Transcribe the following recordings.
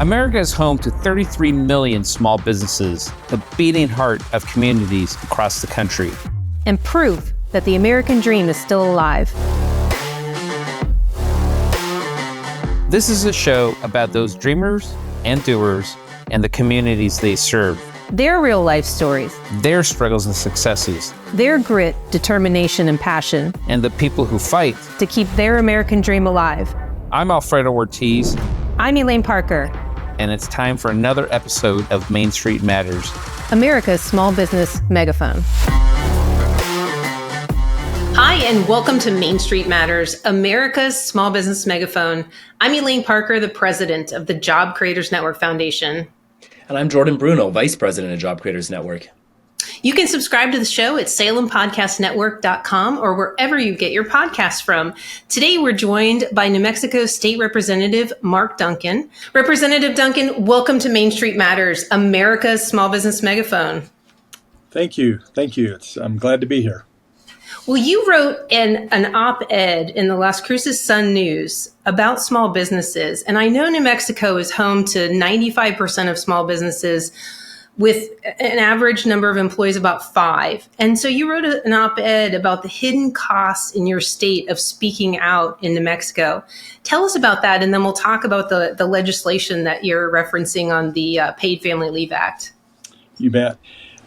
America is home to 33 million small businesses, the beating heart of communities across the country. And proof that the American dream is still alive. This is a show about those dreamers and doers and the communities they serve. Their real life stories. Their struggles and successes. Their grit, determination, and passion. And the people who fight to keep their American dream alive. I'm Alfredo Ortiz. I'm Elaine Parker. And it's time for another episode of Main Street Matters, America's small business megaphone. Hi, and welcome to Main Street Matters, America's small business megaphone. I'm Elaine Parker, the president of the Job Creators Network Foundation. And I'm Jordan Bruno, vice president of Job Creators Network. You can subscribe to the show at salempodcastnetwork.com or wherever you get your podcasts from. Today, we're joined by New Mexico State Representative Mark Duncan. Representative Duncan, welcome to Main Street Matters, America's small business megaphone. Thank you. I'm glad to be here. Well, you wrote an op-ed in the Las Cruces Sun News about small businesses. And I know New Mexico is home to 95% of small businesses with an average number of employees about 5. And so you wrote an op-ed about the hidden costs in your state of speaking out in New Mexico. Tell us about that, and then we'll talk about the legislation that you're referencing on the Paid Family Leave Act. You bet.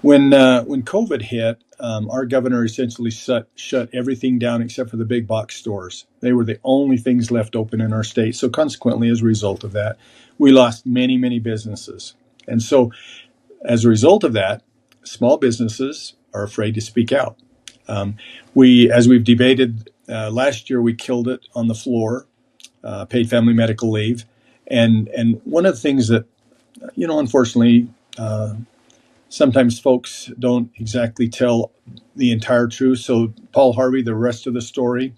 When COVID hit, our governor essentially shut everything down except for the big box stores. They were the only things left open in our state. So consequently, as a result of that, we lost many, many businesses. And so as a result of that, small businesses are afraid to speak out. As we've debated last year, we killed it on the floor, paid family medical leave. And one of the things that, unfortunately, sometimes folks don't exactly tell the entire truth. So Paul Harvey, the rest of the story.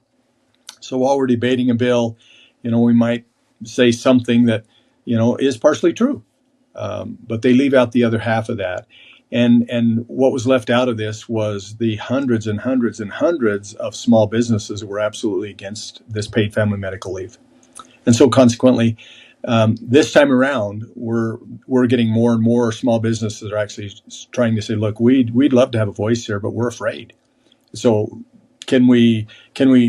So while we're debating a bill, we might say something that, is partially true. But they leave out the other half of that. And what was left out of this was the hundreds and hundreds and hundreds of small businesses that were absolutely against this paid family medical leave. And so consequently, this time around, we're getting more and more small businesses that are actually trying to say, look, we'd love to have a voice here, but we're afraid. So can we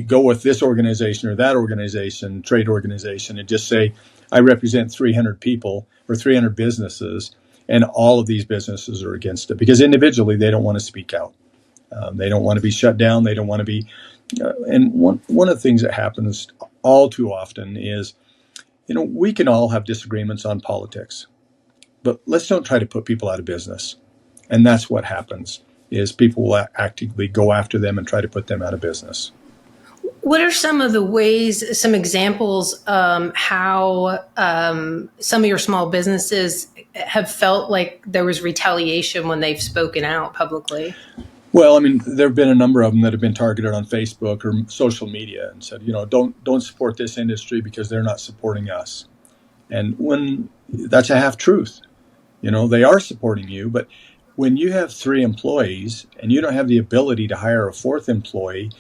go with this organization or that organization, trade organization, and just say, I represent 300 people or 300 businesses, and all of these businesses are against it because individually they don't want to speak out. They don't want to be shut down. They don't want to be. And one of the things that happens all too often is, we can all have disagreements on politics, but let's don't try to put people out of business. And that's what happens is people will actively go after them and try to put them out of business. What are some of the ways, some examples how some of your small businesses have felt like there was retaliation when they've spoken out publicly? Well, there have been a number of them that have been targeted on Facebook or social media and said, don't support this industry because they're not supporting us. And when that's a half truth, they are supporting you, but when you have 3 employees and you don't have the ability to hire a 4th employee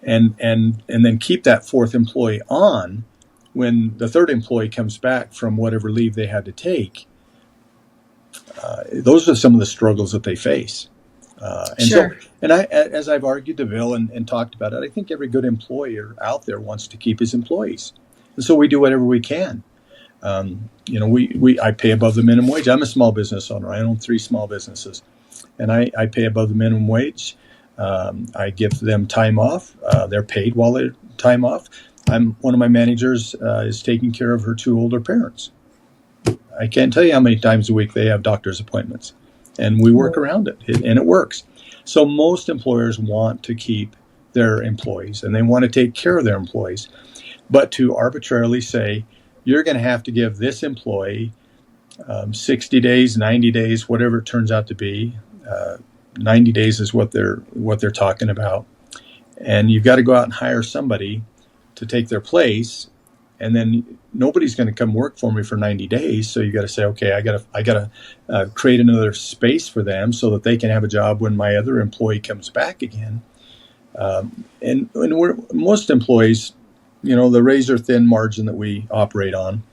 and then keep that 4th employee on when the 3rd employee comes back from whatever leave they had to take, those are some of the struggles that they face. Sure. As I've argued the bill and talked about it, I think every good employer out there wants to keep his employees. And so we do whatever we can. I pay above the minimum wage. I'm a small business owner. I own 3 small businesses, and I pay above the minimum wage. I give them time off. They're paid while they're time off. One of my managers is taking care of her 2 older parents. I can't tell you how many times a week they have doctor's appointments, and we work around it, and it works. So most employers want to keep their employees, and they want to take care of their employees. But to arbitrarily say, you're going to have to give this employee 60 days, 90 days, whatever it turns out to be. 90 days is what they're talking about. And you've got to go out and hire somebody to take their place. And then nobody's going to come work for me for 90 days. So you got to say, okay, I got to create another space for them so that they can have a job when my other employee comes back again. And most employees, the razor thin margin that we operate on,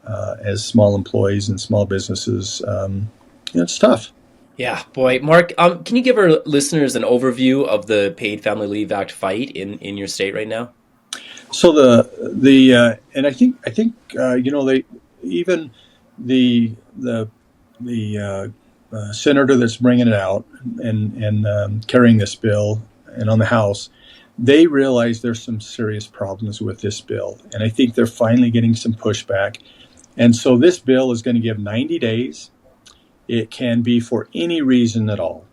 as small employees and small businesses. It's tough. Yeah, boy. Mark, can you give our listeners an overview of the Paid Family Leave Act fight in your state right now? So and I think they even the senator that's bringing it out and carrying this bill, and on the House, they realize there's some serious problems with this bill, and I think they're finally getting some pushback. And so this bill is going to give 90 days. It can be for any reason at all.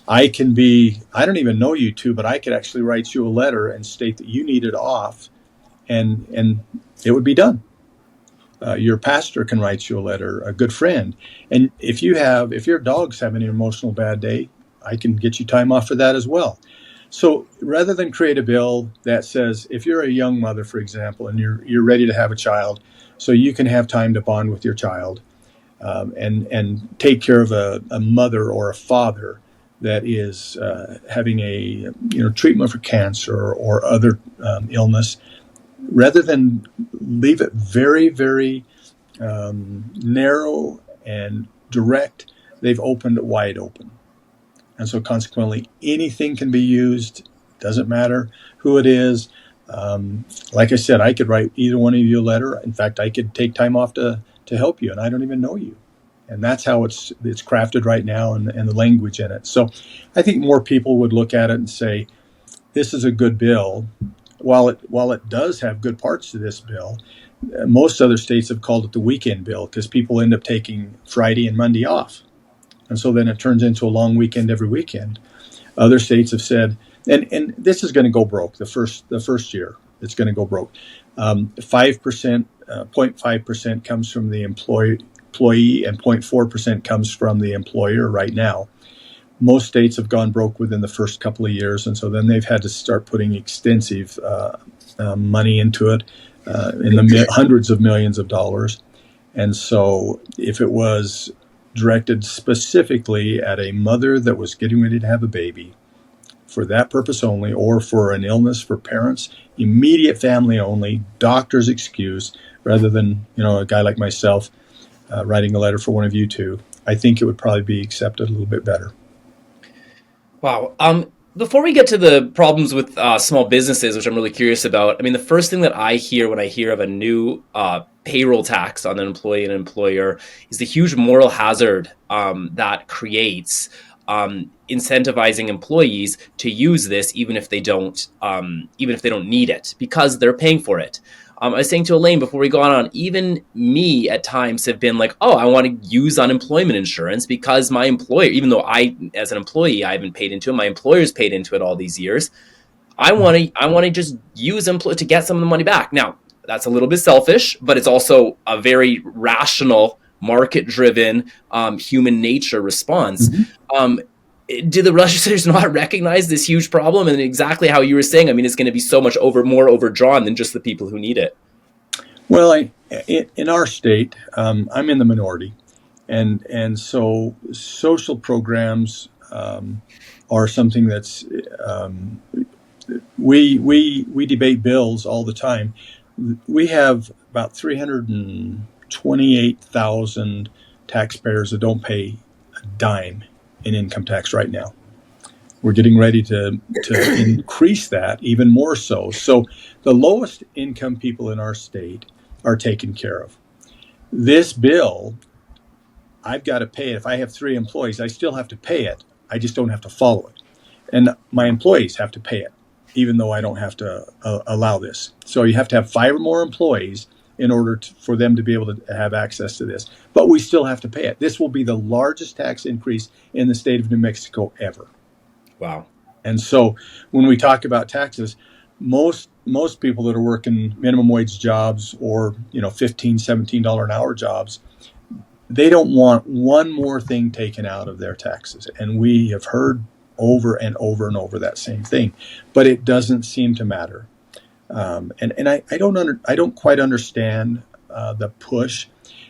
I don't even know you two, but I could actually write you a letter and state that you need it off, and it would be done. Your pastor can write you a letter, a good friend. And if your dog's having an emotional bad day, I can get you time off for that as well. So rather than create a bill that says, if you're a young mother, for example, and you're ready to have a child, so you can have time to bond with your child, and take care of a mother or a father that is having a treatment for cancer or other illness, rather than leave it very, very narrow and direct, they've opened it wide open. And so consequently, anything can be used. Doesn't matter who it is. Like I said, I could write either one of you a letter. In fact, I could take time off to help you, and I don't even know you. And that's how it's crafted right now, and the language in it. So I think more people would look at it and say, this is a good bill. While it does have good parts to this bill, most other states have called it the weekend bill because people end up taking Friday and Monday off. And so then it turns into a long weekend every weekend. Other states have said, and this is going to go broke the first year. It's going to go broke. 0.5% comes from the employee, and 0.4% comes from the employer right now. Most states have gone broke within the first couple of years, and so then they've had to start putting extensive money into it, in the hundreds of millions of dollars. And so if it was directed specifically at a mother that was getting ready to have a baby for that purpose only, or for an illness for parents, immediate family only, doctor's excuse, rather than a guy like myself writing a letter for one of you two, I think it would probably be accepted a little bit better. Wow. Before we get to the problems with small businesses, which I'm really curious about, I mean, the first thing that I hear when I hear of a new payroll tax on an employee and employer is the huge moral hazard that creates incentivizing employees to use this, even if they don't need it, because they're paying for it. I was saying to Elaine before we go on, even me at times have been like, oh, I want to use unemployment insurance because my employer, even though I, as an employee, I haven't paid into it, my employer's paid into it all these years. I want to just use to get some of the money back. Now, that's a little bit selfish, but it's also a very rational, market-driven, human nature response. Mm-hmm. Do the legislators not recognize this huge problem? And exactly how you were saying, I mean, it's going to be so much more overdrawn than just the people who need it. Well, in our state, I'm in the minority, and so social programs are something that's we debate bills all the time. We have about 328,000 taxpayers that don't pay a dime in income tax right now. We're getting ready to increase that even more so. So the lowest income people in our state are taken care of. This bill, I've got to pay it. If I have 3 employees, I still have to pay it. I just don't have to follow it. And my employees have to pay it, even though I don't have to allow this. So you have to have 5 or more employees in order for them to be able to have access to this. But we still have to pay it. This will be the largest tax increase in the state of New Mexico ever. Wow. And so when we talk about taxes, most people that are working minimum wage jobs or $15, $17 an hour jobs, they don't want one more thing taken out of their taxes. And we have heard over and over and over that same thing, but it doesn't seem to matter. And I don't quite understand the push.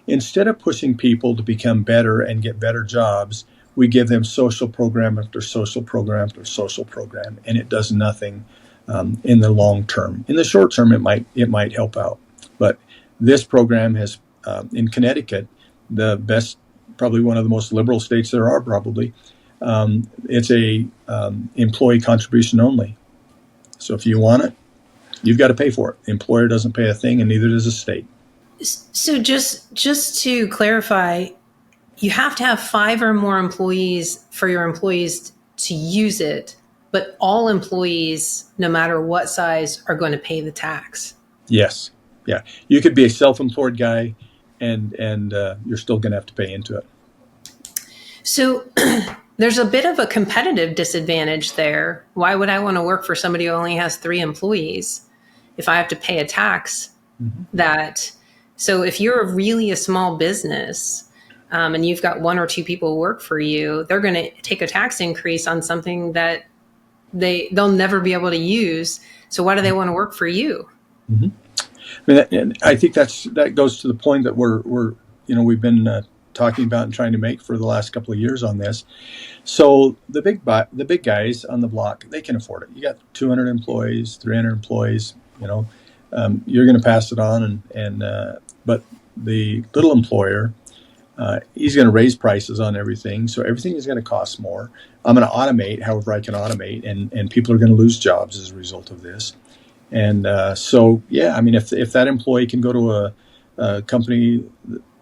Instead of pushing people to become better and get better jobs, we give them social program after social program after social program, and it does nothing in the long term. In the short term, it might help out, but This program has, in Connecticut, the best, probably one of the most liberal states there are probably, it's a employee contribution only. So if you want it, you've got to pay for it. The employer doesn't pay a thing, and neither does the state. So just to clarify, you have to have 5 or more employees for your employees to use it, but all employees, no matter what size, are going to pay the tax. Yes. Yeah. You could be a self-employed guy, and you're still going to have to pay into it. So there's a bit of a competitive disadvantage there. Why would I want to work for somebody who only has 3 employees if I have to pay a tax that? So if you're really a small business and you've got 1 or 2 people who work for you, they're going to take a tax increase on something that they'll never be able to use. So why do they want to work for you? Mm-hmm. And I think that goes to the point that we've been talking about and trying to make for the last couple of years on this. So the big guys on the block, they can afford it. You got 200 employees, 300 employees. You're going to pass it on, but the little employer, he's going to raise prices on everything. So everything is going to cost more. I'm going to automate however I can automate, and people are going to lose jobs as a result of this. And if that employee can go to a company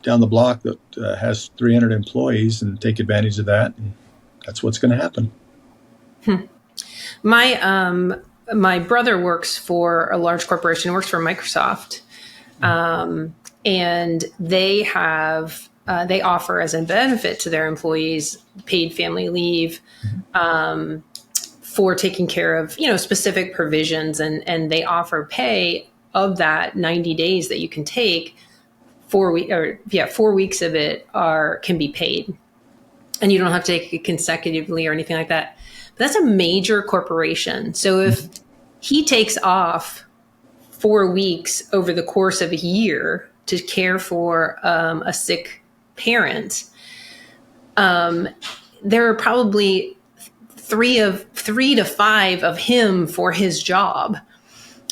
down the block that has 300 employees and take advantage of that, and that's what's going to happen. My brother works for a large corporation, works for Microsoft, and they offer as a benefit to their employees paid family leave for taking care of specific provisions, and they offer pay of that 90 days that you can take. 4 weeks of it can be paid, and you don't have to take it consecutively or anything like that. But that's a major corporation. So if he takes off 4 weeks over the course of a year to care for a sick parent, there are probably 3 to 5 of him for his job.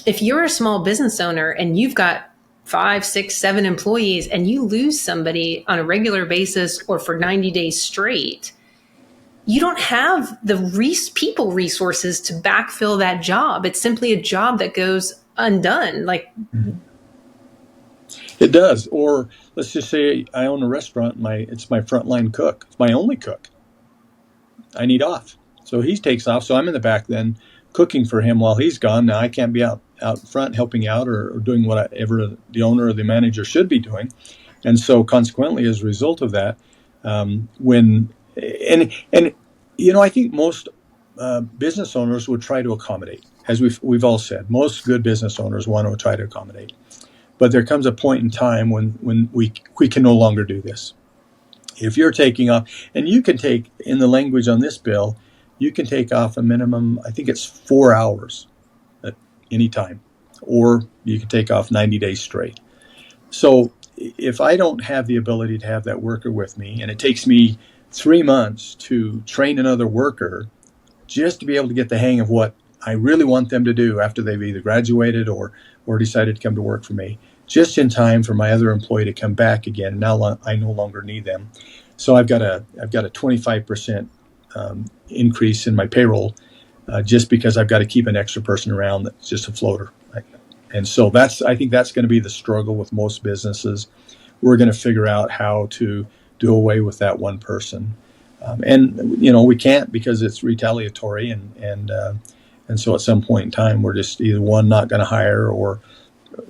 If you're a small business owner and you've got 5, 6, 7 employees and you lose somebody on a regular basis or for 90 days straight, you don't have the people resources to backfill that job. It's simply a job that goes undone. It does. Or let's just say I own a restaurant. It's my frontline cook. It's my only cook. I need off. So he takes off. So I'm in the back then cooking for him while he's gone. Now I can't be out front helping out or doing whatever the owner or the manager should be doing. And so consequently, as a result of that, I think most business owners would try to accommodate. As we've all said, most good business owners want to try to accommodate. But there comes a point in time when we can no longer do this. If you're taking off, and you can take, in the language on this bill, you can take off a minimum, I think it's 4 hours at any time, or you can take off 90 days straight. So if I don't have the ability to have that worker with me, and it takes me 3 months to train another worker just to be able to get the hang of what I really want them to do after they've either graduated or decided to come to work for me, just in time for my other employee to come back again. Now I no longer need them. So I've got a 25% increase in my payroll just because I've got to keep an extra person around that's just a floater. And so I think that's going to be the struggle with most businesses. We're going to figure out how to do away with that one person. We can't because it's retaliatory. And so at some point in time, we're just either one, not going to hire, or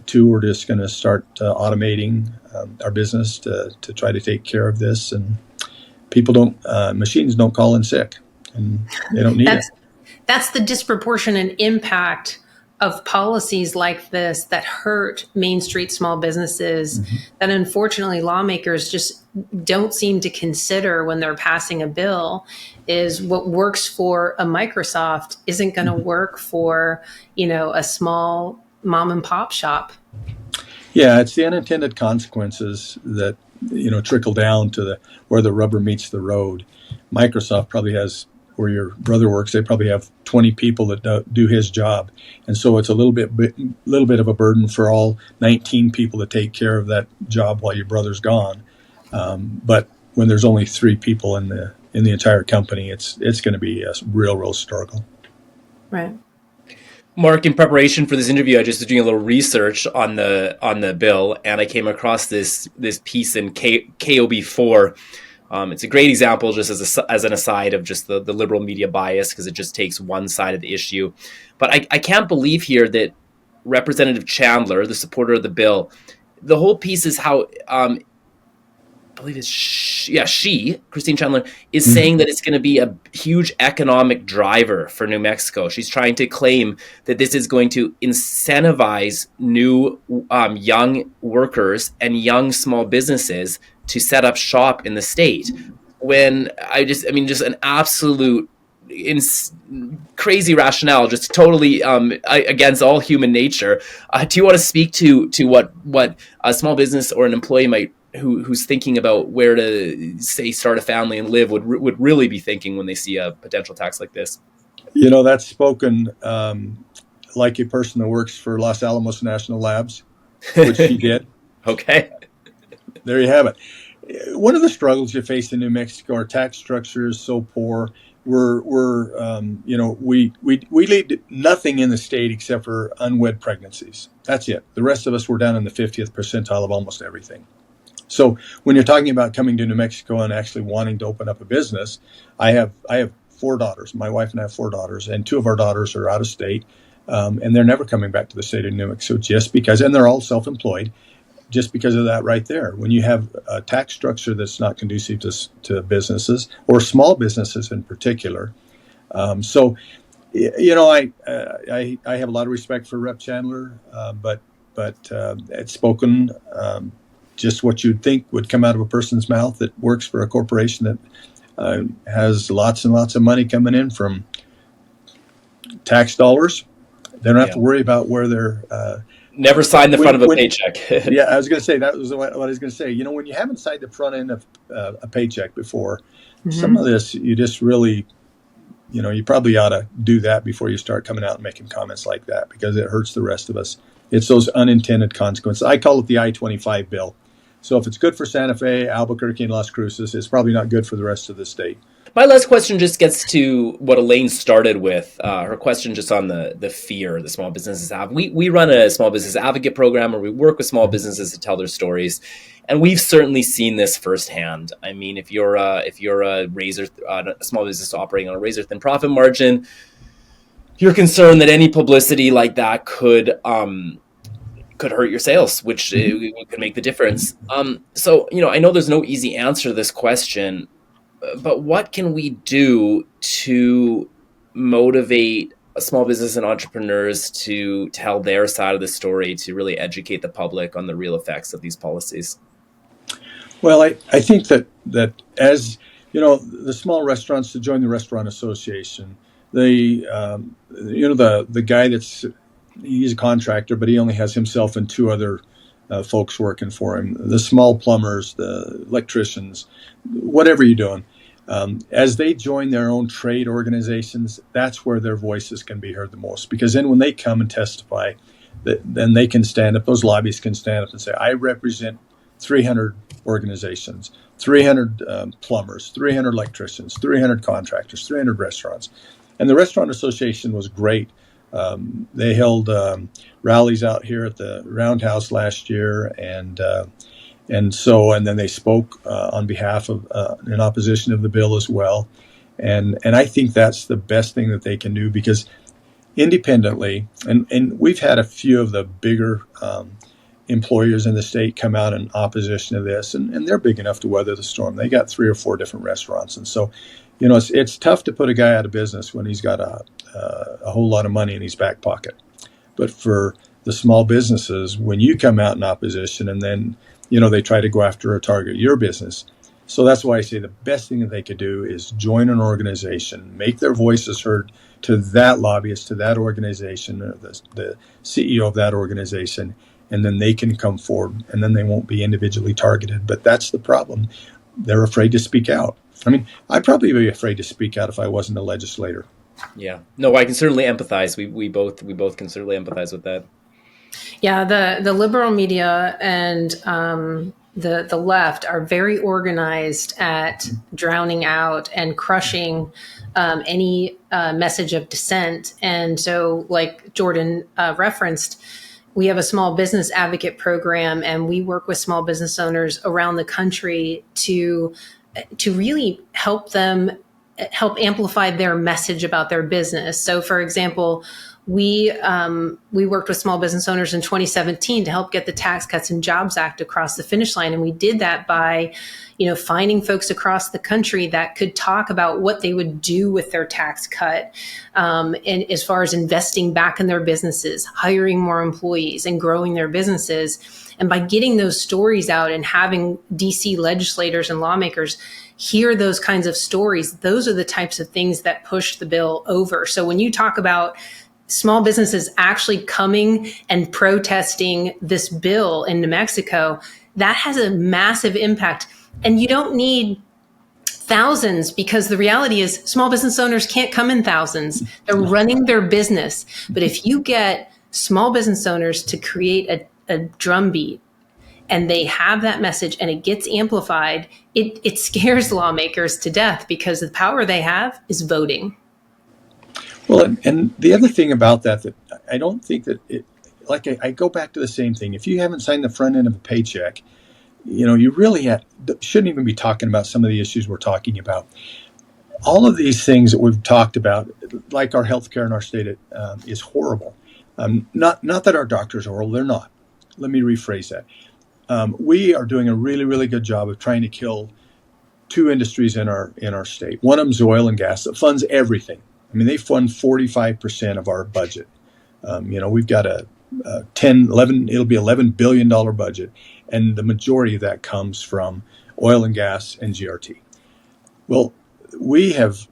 2, we're just going to start automating our business to try to take care of this. And machines don't call in sick, and they don't need it. That's the disproportionate impact of policies like this that hurt Main Street small businesses that unfortunately lawmakers just don't seem to consider when they're passing a bill. Is what works for a Microsoft isn't going to work for, a small mom and pop shop. Yeah, it's the unintended consequences that trickle down to where the rubber meets the road. Microsoft probably has where your brother works, they probably have 20 people that do his job. And so it's a little bit of a burden for all 19 people to take care of that job while your brother's gone. But when there's only 3 people in the entire company, it's going to be a real struggle. Right. Mark, in preparation for this interview, I just was doing a little research on the bill, and I came across this piece in KOB4. It's a great example, just as an aside, of just the liberal media bias, because it just takes one side of the issue. But I can't believe here that Representative Chandler, the supporter of the bill, the whole piece is how I believe it's Christine Chandler, is saying that it's going to be a huge economic driver for New Mexico. She's trying to claim that this is going to incentivize new young workers and young small businesses to set up shop in the state. When just an absolute crazy rationale, just totally against all human nature. Do you want to speak to what a small business or an employee might who's thinking about where to, say, start a family and live would really be thinking when they see a potential tax like this? That's spoken like a person that works for Los Alamos National Labs, which she did. Okay. There you have it. One of the struggles you face in New Mexico, our tax structure is so poor. We lead nothing in the state except for unwed pregnancies. That's it. The rest of us were down in the 50th percentile of almost everything. So when you're talking about coming to New Mexico and actually wanting to open up a business, I have 4 daughters. My wife and I have 4 daughters, and 2 of our daughters are out of state, and they're never coming back to the state of New Mexico and they're all self-employed, just because of that right there. When you have a tax structure that's not conducive to businesses or small businesses in particular. I have a lot of respect for Rep. Chandler, but it's spoken just what you'd think would come out of a person's mouth that works for a corporation that has lots and lots of money coming in from tax dollars. They don't have to worry about where they're... Never signed the front of a paycheck. Yeah, I was going to say, that was what I was going to say. When you haven't signed the front end of a paycheck before, some of this, you just really, you probably ought to do that before you start coming out and making comments like that, because it hurts the rest of us. It's those unintended consequences. I call it the I-25 bill. So if it's good for Santa Fe, Albuquerque, and Las Cruces, it's probably not good for the rest of the state. My last question just gets to what Elaine started with. Her question just on the fear the small businesses have. We run a small business advocate program where we work with small businesses to tell their stories, and we've certainly seen this firsthand. I mean, if you're a small business operating on a razor thin profit margin, you're concerned that any publicity like that could hurt your sales, which could make the difference. So I know there's no easy answer to this question. But what can we do to motivate small business and entrepreneurs to tell their side of the story, to really educate the public on the real effects of these policies? Well, I think that as the small restaurants, to join the Restaurant Association, the guy he's a contractor, but he only has himself and 2 other folks working for him. The small plumbers, the electricians, whatever you're doing. As they join their own trade organizations, that's where their voices can be heard the most. Because then when they come and testify, then they can stand up, those lobbyists can stand up and say, I represent 300 organizations, 300 plumbers, 300 electricians, 300 contractors, 300 restaurants. And the Restaurant Association was great. They held rallies out here at the Roundhouse last year, and then they spoke on behalf of in opposition of the bill as well, and I think that's the best thing that they can do, because independently, and we've had a few of the bigger employers in the state come out in opposition to this, and they're big enough to weather the storm. They got 3 or 4 different restaurants, and so it's tough to put a guy out of business when he's got a whole lot of money in his back pocket. But for the small businesses, when you come out in opposition and then they try to go after or target your business. So that's why I say the best thing that they could do is join an organization, make their voices heard to that lobbyist, to that organization, or the CEO of that organization, and then they can come forward, and then they won't be individually targeted. But that's the problem. They're afraid to speak out. I mean, I'd probably be afraid to speak out if I wasn't a legislator. Yeah. No, I can certainly empathize. We both can certainly empathize with that. Yeah, the liberal media and the left are very organized at drowning out and crushing any message of dissent. And so, like Jordan referenced, we have a small business advocate program, and we work with small business owners around the country to really help amplify their message about their business. So, for example, we worked with small business owners in 2017 to help get the Tax Cuts and Jobs Act across the finish line, and we did that by, finding folks across the country that could talk about what they would do with their tax cut, and as far as investing back in their businesses, hiring more employees, and growing their businesses. And by getting those stories out and having DC legislators and lawmakers hear those kinds of stories, those are the types of things that push the bill over. So when you talk about small businesses actually coming and protesting this bill in New Mexico, that has a massive impact. And you don't need thousands, because the reality is small business owners can't come in thousands. They're running their business. But if you get small business owners to create a drumbeat, and they have that message and it gets amplified, it scares lawmakers to death, because the power they have is voting. Well, and the other thing about that I don't think that I go back to the same thing. If you haven't signed the front end of a paycheck, you really shouldn't even be talking about some of the issues we're talking about. All of these things that we've talked about, like our healthcare in our state, is horrible. Not that our doctors are horrible, they're not. Let me rephrase that. We are doing a really, really good job of trying to kill two industries in our state. One of them is oil and gas that funds everything. I mean, they fund 45% of our budget. We've got a it'll be $11 billion budget, and the majority of that comes from oil and gas and GRT. Well, we have,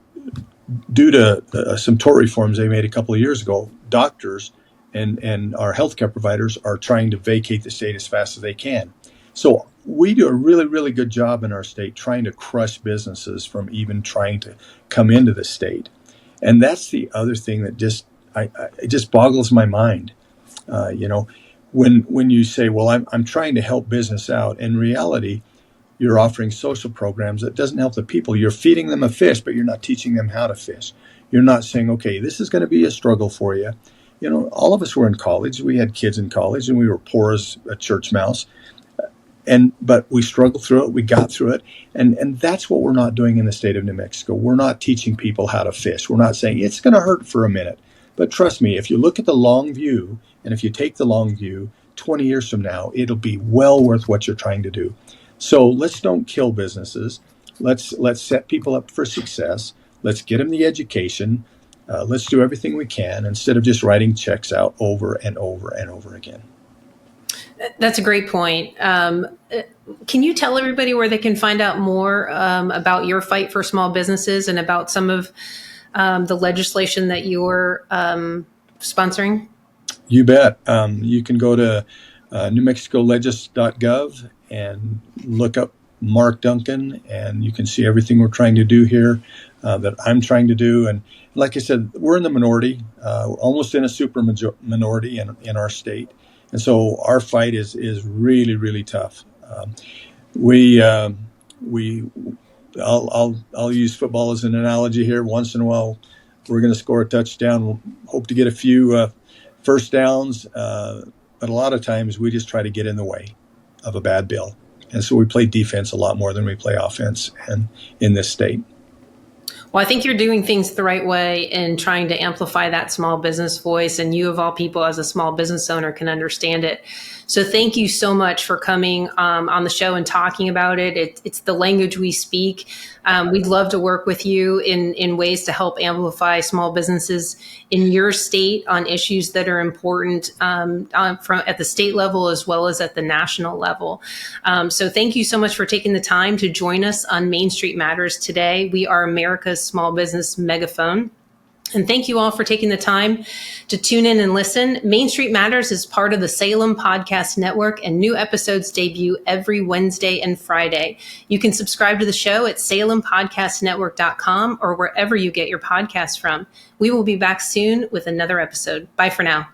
due to some tort reforms they made a couple of years ago, doctors and our healthcare providers are trying to vacate the state as fast as they can. So we do a really, really good job in our state trying to crush businesses from even trying to come into the state. And that's the other thing that it just boggles my mind. When you say, well, I'm trying to help business out, in reality, you're offering social programs that doesn't help the people. You're feeding them a fish, but you're not teaching them how to fish. You're not saying, okay, this is going to be a struggle for you. All of us were in college. We had kids in college, and we were poor as a church mouse. But we struggled through it. We got through it. And that's what we're not doing in the state of New Mexico. We're not teaching people how to fish. We're not saying it's going to hurt for a minute. But trust me, if you look at the long view, and if you take the long view, 20 years from now, it'll be well worth what you're trying to do. So let's don't kill businesses. Let's set people up for success. Let's get them the education. Let's do everything we can instead of just writing checks out over and over and over again. That's a great point. Can you tell everybody where they can find out more about your fight for small businesses and about some of the legislation that you're sponsoring? You bet. You can go to newmexicolegis.gov and look up Mark Duncan, and you can see everything we're trying to do here, that I'm trying to do. And like I said, we're in the minority, almost in a super minority in our state. And so our fight is really, really tough. I'll use football as an analogy here. Once in a while, we're going to score a touchdown. We'll hope to get a few first downs, but a lot of times we just try to get in the way of a bad bill. And so we play defense a lot more than we play offense in this state. Well, I think you're doing things the right way in trying to amplify that small business voice, and you of all people as a small business owner can understand it. So thank you so much for coming on the show and talking about it. It's the language we speak. We'd love to work with you in ways to help amplify small businesses in your state on issues that are important at the state level as well as at the national level. So thank you so much for taking the time to join us on Main Street Matters today. We are America's small business megaphone. And thank you all for taking the time to tune in and listen. Main Street Matters is part of the Salem Podcast Network, and new episodes debut every Wednesday and Friday. You can subscribe to the show at salempodcastnetwork.com or wherever you get your podcasts from. We will be back soon with another episode. Bye for now.